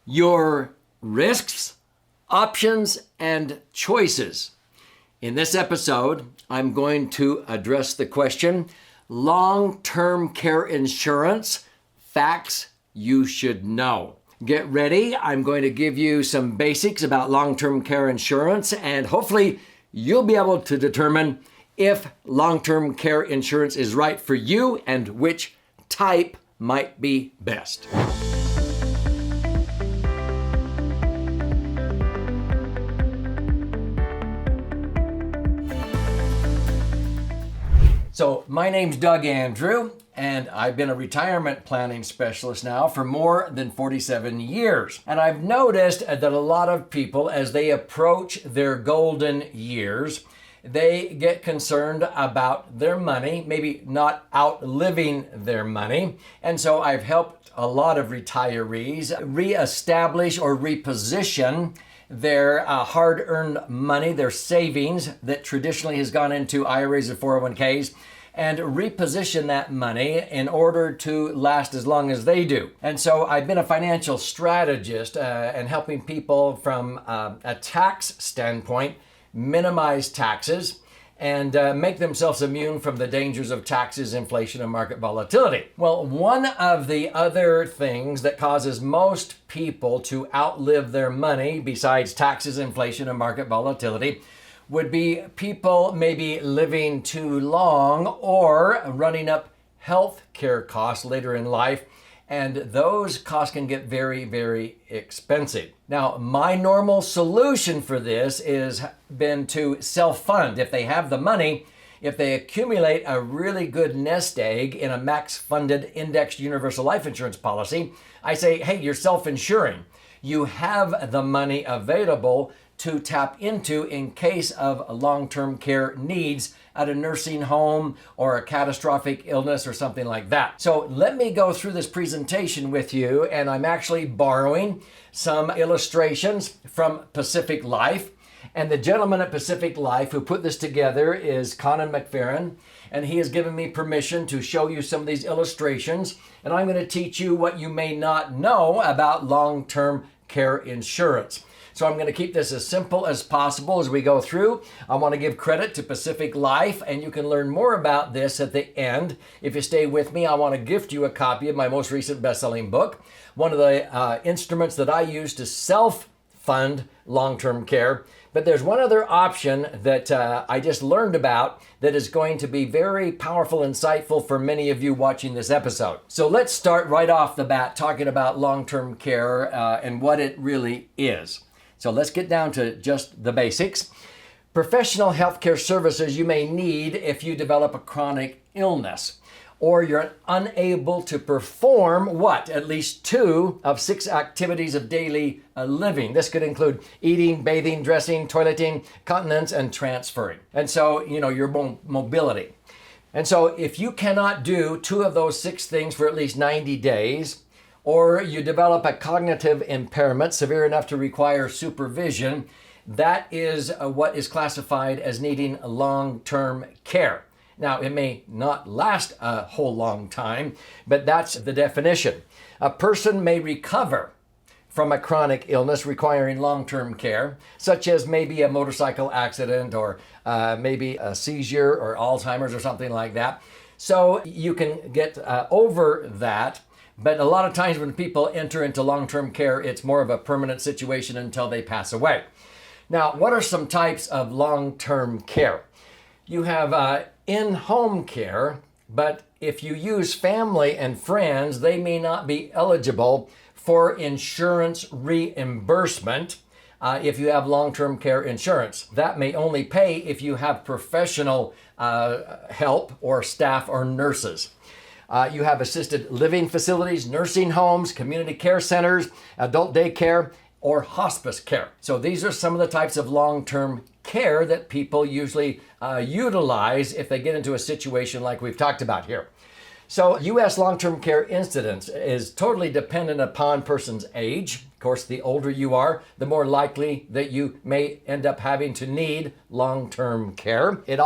your risks, options, and choices. In this episode, I'm going to address the question, long-term care insurance, facts you should know. Get ready. I'm going to give you some basics about long-term care insurance, and hopefully you'll be able to determine if long-term care insurance is right for you and which type might be best. So my name's Doug Andrew, and I've been a retirement planning specialist now for more than 47 years. And I've noticed that a lot of people, as they approach their golden years, they get concerned about their money, maybe not outliving their money. And so I've helped a lot of retirees reestablish or reposition their hard-earned money, their savings that traditionally has gone into IRAs or 401ks, and reposition that money in order to last as long as they do. And so I've been a financial strategist and helping people from a tax standpoint minimize taxes and make themselves immune from the dangers of taxes, inflation, and market volatility. Well, one of the other things that causes most people to outlive their money, besides taxes, inflation, and market volatility, would be people maybe living too long or running up health care costs later in life. And those costs can get very, very expensive. Now, my normal solution for this has been to self-fund. If they have the money, if they accumulate a really good nest egg in a max-funded indexed universal life insurance policy, I say, hey, you're self-insuring. You have the money available to tap into in case of long-term care needs at a nursing home or a catastrophic illness or something like that. So let me go through this presentation with you, and I'm actually borrowing some illustrations from Pacific Life. And the gentleman at Pacific Life who put this together is Conan McFerrin, and he has given me permission to show you some of these illustrations, and I'm going to teach you what you may not know about long-term care insurance. So I'm going to keep this as simple as possible as we go through. I want to give credit to Pacific Life, and you can learn more about this at the end. If you stay with me, I want to gift you a copy of my most recent best-selling book, one of the instruments that I use to self-fund long-term care. But there's one other option that I just learned about that is going to be very powerful, insightful for many of you watching this episode. So let's start right off the bat talking about long-term care and what it really is. So let's get down to just the basics. Professional healthcare services you may need if you develop a chronic illness, or you're unable to perform at least 2 of 6 activities of daily living. This could include eating, bathing, dressing, toileting, continence, and transferring. And so, your mobility. And so if you cannot do 2 of those 6 things for at least 90 days, or you develop a cognitive impairment severe enough to require supervision, that is what is classified as needing long-term care. Now, it may not last a whole long time, but that's the definition. A person may recover from a chronic illness requiring long-term care, such as maybe a motorcycle accident or maybe a seizure or Alzheimer's or something like that. So you can get over that. But a lot of times when people enter into long-term care, it's more of a permanent situation until they pass away. Now, what are some types of long-term care? You have in-home care, but if you use family and friends, they may not be eligible for insurance reimbursement if you have long-term care insurance. That may only pay if you have professional help or staff or nurses. You have assisted living facilities, nursing homes, community care centers, adult daycare, or hospice care. So these are some of the types of long-term care that people usually utilize if they get into a situation like we've talked about here. So U.S. long-term care incidence is totally dependent upon person's age. Of course, the older you are, the more likely that you may end up having to need long-term care. It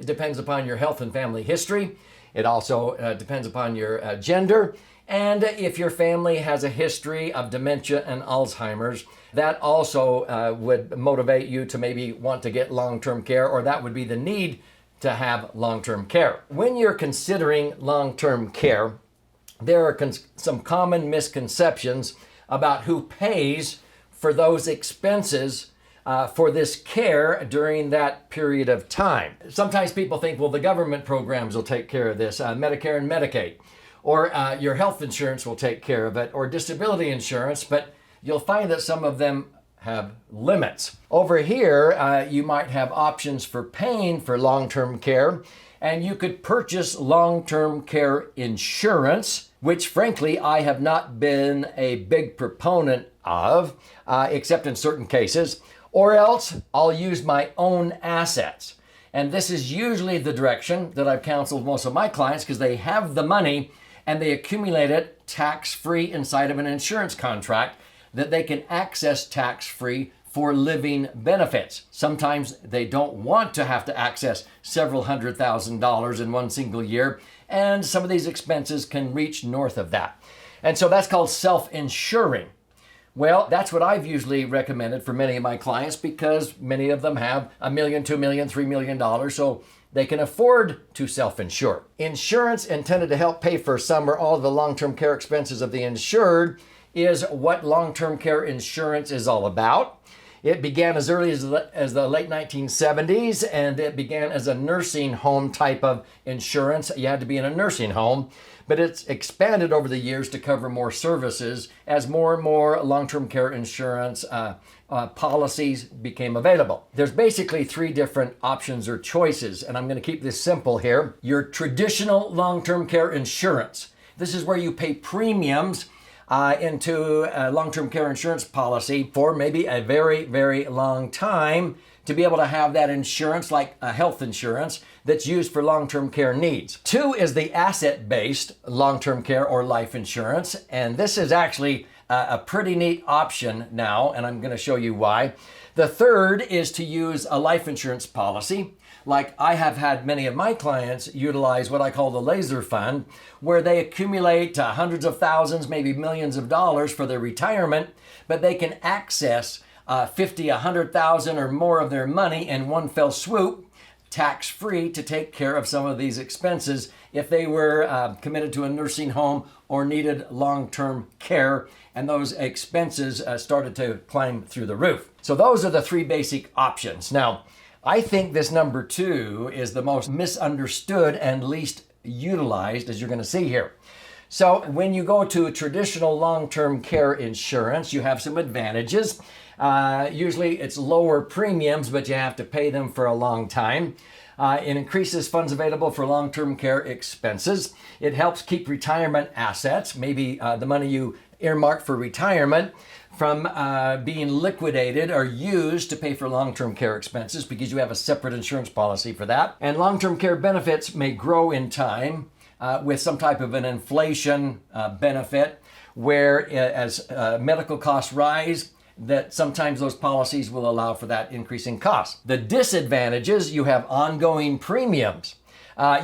depends upon your health and family history. It also depends upon your gender. And if your family has a history of dementia and Alzheimer's, that also would motivate you to maybe want to get long-term care, or that would be the need to have long-term care. When you're considering long-term care, there are some common misconceptions about who pays for those expenses for this care during that period of time. Sometimes people think, well, the government programs will take care of this, Medicare and Medicaid, or your health insurance will take care of it, or disability insurance, but you'll find that some of them have limits. Over here, you might have options for paying for long-term care, and you could purchase long-term care insurance, which frankly I have not been a big proponent of, except in certain cases, or else I'll use my own assets. And this is usually the direction that I've counseled most of my clients, because they have the money and they accumulate it tax-free inside of an insurance contract that they can access tax-free for living benefits. Sometimes they don't want to have to access several $100,000s in one single year, and some of these expenses can reach north of that. And so that's called self-insuring. Well, that's what I've usually recommended for many of my clients, because many of them have $1 million, $2 million, $3 million, so they can afford to self-insure. Insurance intended to help pay for some or all of the long-term care expenses of the insured is what long-term care insurance is all about. It began as early as the late 1970s, and it began as a nursing home type of insurance. You had to be in a nursing home, but it's expanded over the years to cover more services as more and more long-term care insurance policies became available. There's basically three different options or choices, and I'm going to keep this simple here. Your traditional long-term care insurance. This is where you pay premiums into a long-term care insurance policy for maybe a very, very long time to be able to have that insurance, like a health insurance, that's used for long-term care needs. Two is the asset-based long-term care or life insurance, and this is actually a pretty neat option now, and I'm going to show you why. The third is to use a life insurance policy. Like I have had many of my clients utilize what I call the laser fund, where they accumulate hundreds of thousands, maybe millions of dollars for their retirement, but they can access 50, 100,000 or more of their money in one fell swoop, tax-free, to take care of some of these expenses if they were committed to a nursing home or needed long-term care, and those expenses started to climb through the roof. So those are the three basic options. Now, I think this number two is the most misunderstood and least utilized, as you're going to see here. So when you go to a traditional long-term care insurance, you have some advantages. Usually it's lower premiums, but you have to pay them for a long time. It increases funds available for long-term care expenses. It helps keep retirement assets, maybe the money you earmark for retirement, from being liquidated or used to pay for long-term care expenses, because you have a separate insurance policy for that. And long-term care benefits may grow in time with some type of an inflation benefit, where as medical costs rise, that sometimes those policies will allow for that increasing cost. The disadvantages, you have ongoing premiums.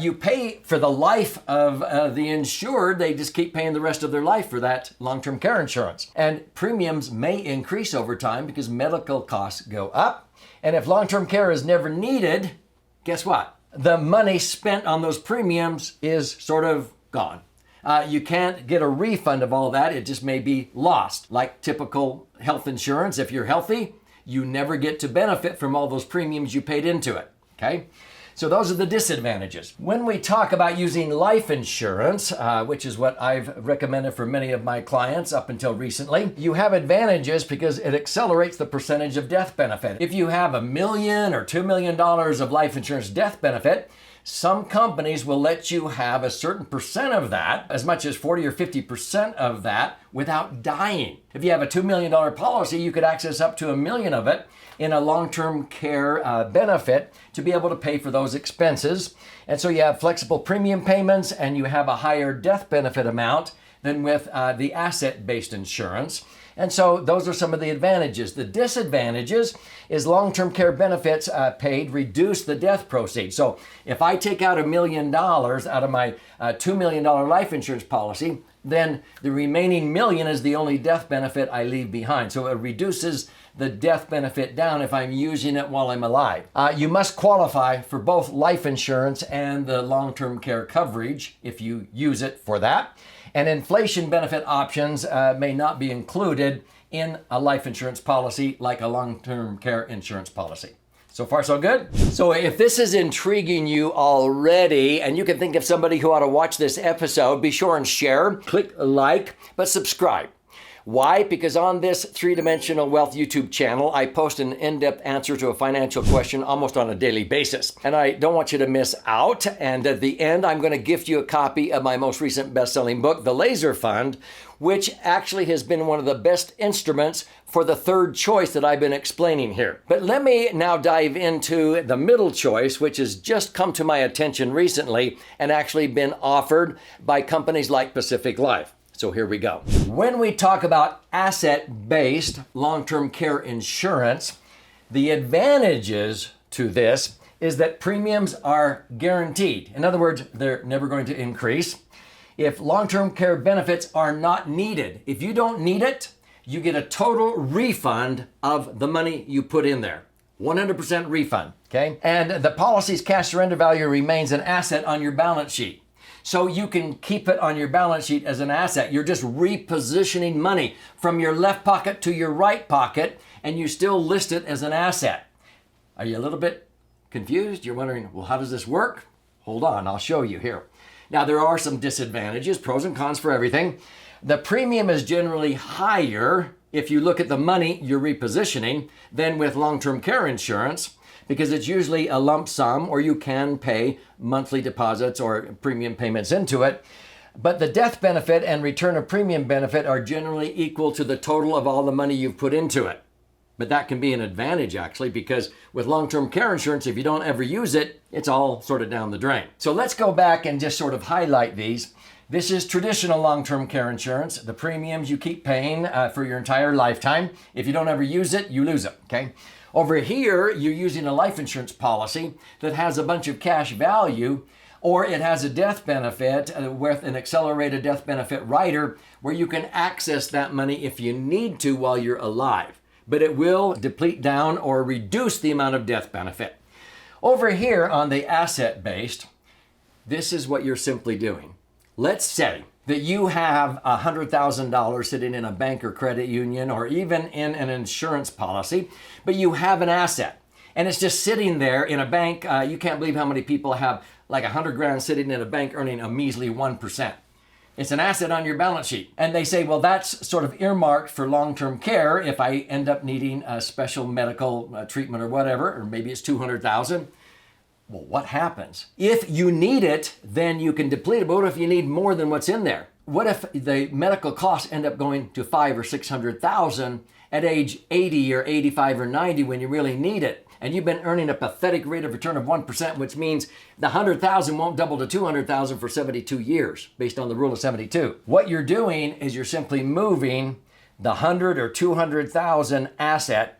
You pay for the life of the insured. They just keep paying the rest of their life for that long-term care insurance. And premiums may increase over time because medical costs go up. And if long-term care is never needed, guess what? The money spent on those premiums is sort of gone. You can't get a refund of all that. It just may be lost. Like typical health insurance, if you're healthy, you never get to benefit from all those premiums you paid into it. Okay? So those are the disadvantages. When we talk about using life insurance, which is what I've recommended for many of my clients up until recently, you have advantages because it accelerates the percentage of death benefit. If you have $1 million or $2 million of life insurance death benefit, some companies will let you have a certain percent of that, as much as 40 or 50% of that, without dying. If you have a $2 million policy, you could access up to $1 million of it in a long-term care benefit to be able to pay for those expenses. And so you have flexible premium payments, and you have a higher death benefit amount than with the asset-based insurance. And so those are some of the advantages. The disadvantages is long-term care benefits paid reduce the death proceeds. So if I take out $1 million out of my $2 million life insurance policy, then the remaining million is the only death benefit I leave behind. So it reduces the death benefit down if I'm using it while I'm alive. You must qualify for both life insurance and the long-term care coverage if you use it for that. And inflation benefit options may not be included in a life insurance policy like a long-term care insurance policy. So far, so good? So if this is intriguing you already and you can think of somebody who ought to watch this episode, be sure and share, click like, but subscribe. Why? Because on this three-dimensional wealth YouTube channel, I post an in-depth answer to a financial question almost on a daily basis. And I don't want you to miss out. And at the end, I'm going to gift you a copy of my most recent best-selling book, The Laser Fund, which actually has been one of the best instruments for the third choice that I've been explaining here. But let me now dive into the middle choice, which has just come to my attention recently and actually been offered by companies like Pacific Life. So here we go. When we talk about asset-based long-term care insurance, the advantages to this is that premiums are guaranteed. In other words, they're never going to increase. If long-term care benefits are not needed, if you don't need it, you get a total refund of the money you put in there. 100% refund, okay? And the policy's cash surrender value remains an asset on your balance sheet. So you can keep it on your balance sheet as an asset. You're just repositioning money from your left pocket to your right pocket, and you still list it as an asset. Are you a little bit confused? You're wondering, well, how does this work? Hold on, I'll show you here. Now, there are some disadvantages, pros and cons for everything. The premium is generally higher if you look at the money you're repositioning than with long-term care insurance, because it's usually a lump sum, or you can pay monthly deposits or premium payments into it. But the death benefit and return of premium benefit are generally equal to the total of all the money you've put into it. But that can be an advantage, actually, because with long-term care insurance, if you don't ever use it, it's all sort of down the drain. So let's go back and just sort of highlight these. This is traditional long-term care insurance. The premiums you keep paying for your entire lifetime. If you don't ever use it, you lose it, okay? Over here, you're using a life insurance policy that has a bunch of cash value, or it has a death benefit with an accelerated death benefit rider where you can access that money if you need to while you're alive. But it will deplete down or reduce the amount of death benefit. Over here on the asset-based, this is what you're simply doing. Let's say that you have $100,000 sitting in a bank or credit union or even in an insurance policy, but you have an asset and it's just sitting there in a bank. You can't believe how many people have like 100 grand sitting in a bank earning a measly 1%. It's an asset on your balance sheet. And they say, well, that's sort of earmarked for long-term care if I end up needing a special medical treatment or whatever, or maybe it's 200,000. Well, what happens? If you need it, then you can deplete it. But what if you need more than what's in there? What if the medical costs end up going to 500,000 or 600,000 at age 80 or 85 or 90 when you really need it? And you've been earning a pathetic rate of return of 1%, which means the 100,000 won't double to 200,000 for 72 years, based on the rule of 72. What you're doing is you're simply moving the 100 or 200,000 asset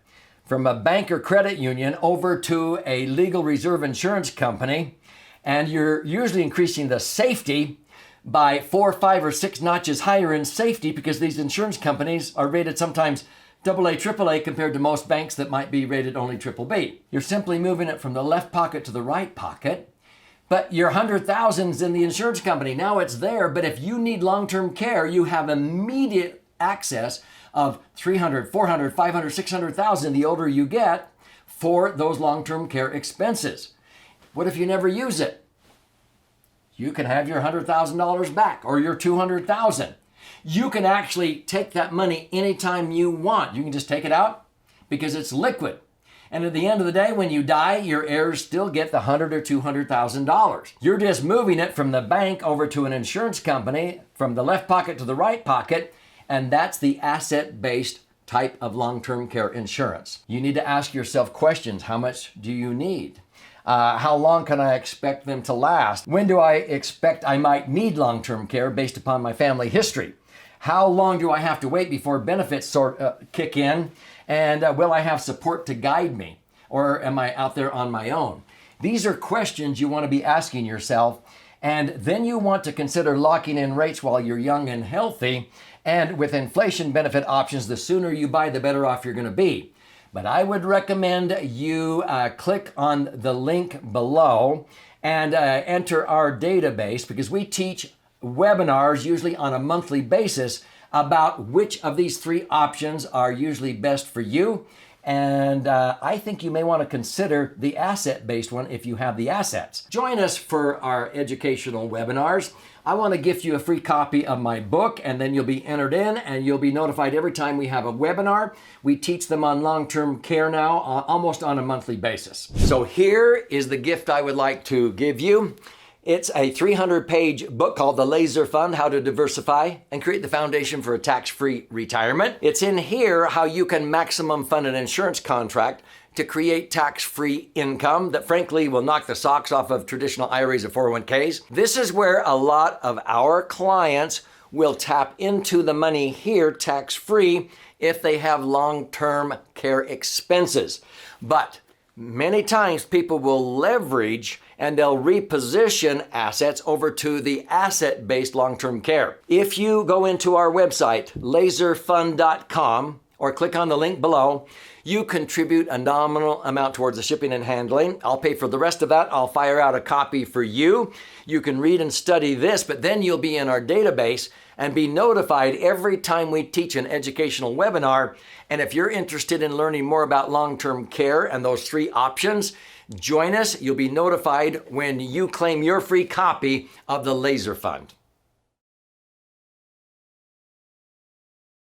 from a bank or credit union over to a legal reserve insurance company, and you're usually increasing the safety by 4, 5, or 6 notches higher in safety because these insurance companies are rated sometimes AA, AAA compared to most banks that might be rated only BBB. You're simply moving it from the left pocket to the right pocket, but your 100,000's in the insurance company. Now it's there, but if you need long-term care, you have immediate access of 300, 400, 500, 600,000 the older you get for those long-term care expenses. What if you never use it? You can have your $100,000 back or your 200,000. You can actually take that money anytime you want. You can just take it out because it's liquid. And at the end of the day, when you die, your heirs still get the $100,000 or $200,000. You're just moving it from the bank over to an insurance company, from the left pocket to the right pocket, and that's the asset-based type of long-term care insurance. You need to ask yourself questions. How much do you need? How long can I expect them to last? When do I expect I might need long-term care based upon my family history? How long do I have to wait before benefits kick in? And will I have support to guide me? Or am I out there on my own? These are questions you want to be asking yourself. And then you want to consider locking in rates while you're young and healthy. And with inflation benefit options, the sooner you buy, the better off you're going to be. But I would recommend you click on the link below and enter our database, because we teach webinars usually on a monthly basis about which of these three options are usually best for you. And I think you may want to consider the asset-based one if you have the assets. Join us for our educational webinars. I want to gift you a free copy of my book, and then you'll be entered in and you'll be notified every time we have a webinar. We teach them on long-term care now, almost on a monthly basis. So here is the gift I would like to give you. It's a 300-page book called The Laser Fund, How to Diversify and Create the Foundation for a Tax-Free Retirement. It's in here how you can maximum fund an insurance contract to create tax-free income that frankly will knock the socks off of traditional IRAs or 401ks. This is where a lot of our clients will tap into the money here tax-free if they have long-term care expenses. But many times people will leverage and they'll reposition assets over to the asset-based long-term care. If you go into our website, laserfund.com, or click on the link below, you contribute a nominal amount towards the shipping and handling. I'll pay for the rest of that. I'll fire out a copy for you. You can read and study this, but then you'll be in our database and be notified every time we teach an educational webinar. And if you're interested in learning more about long-term care and those three options, join us. You'll be notified when you claim your free copy of the Laser Fund.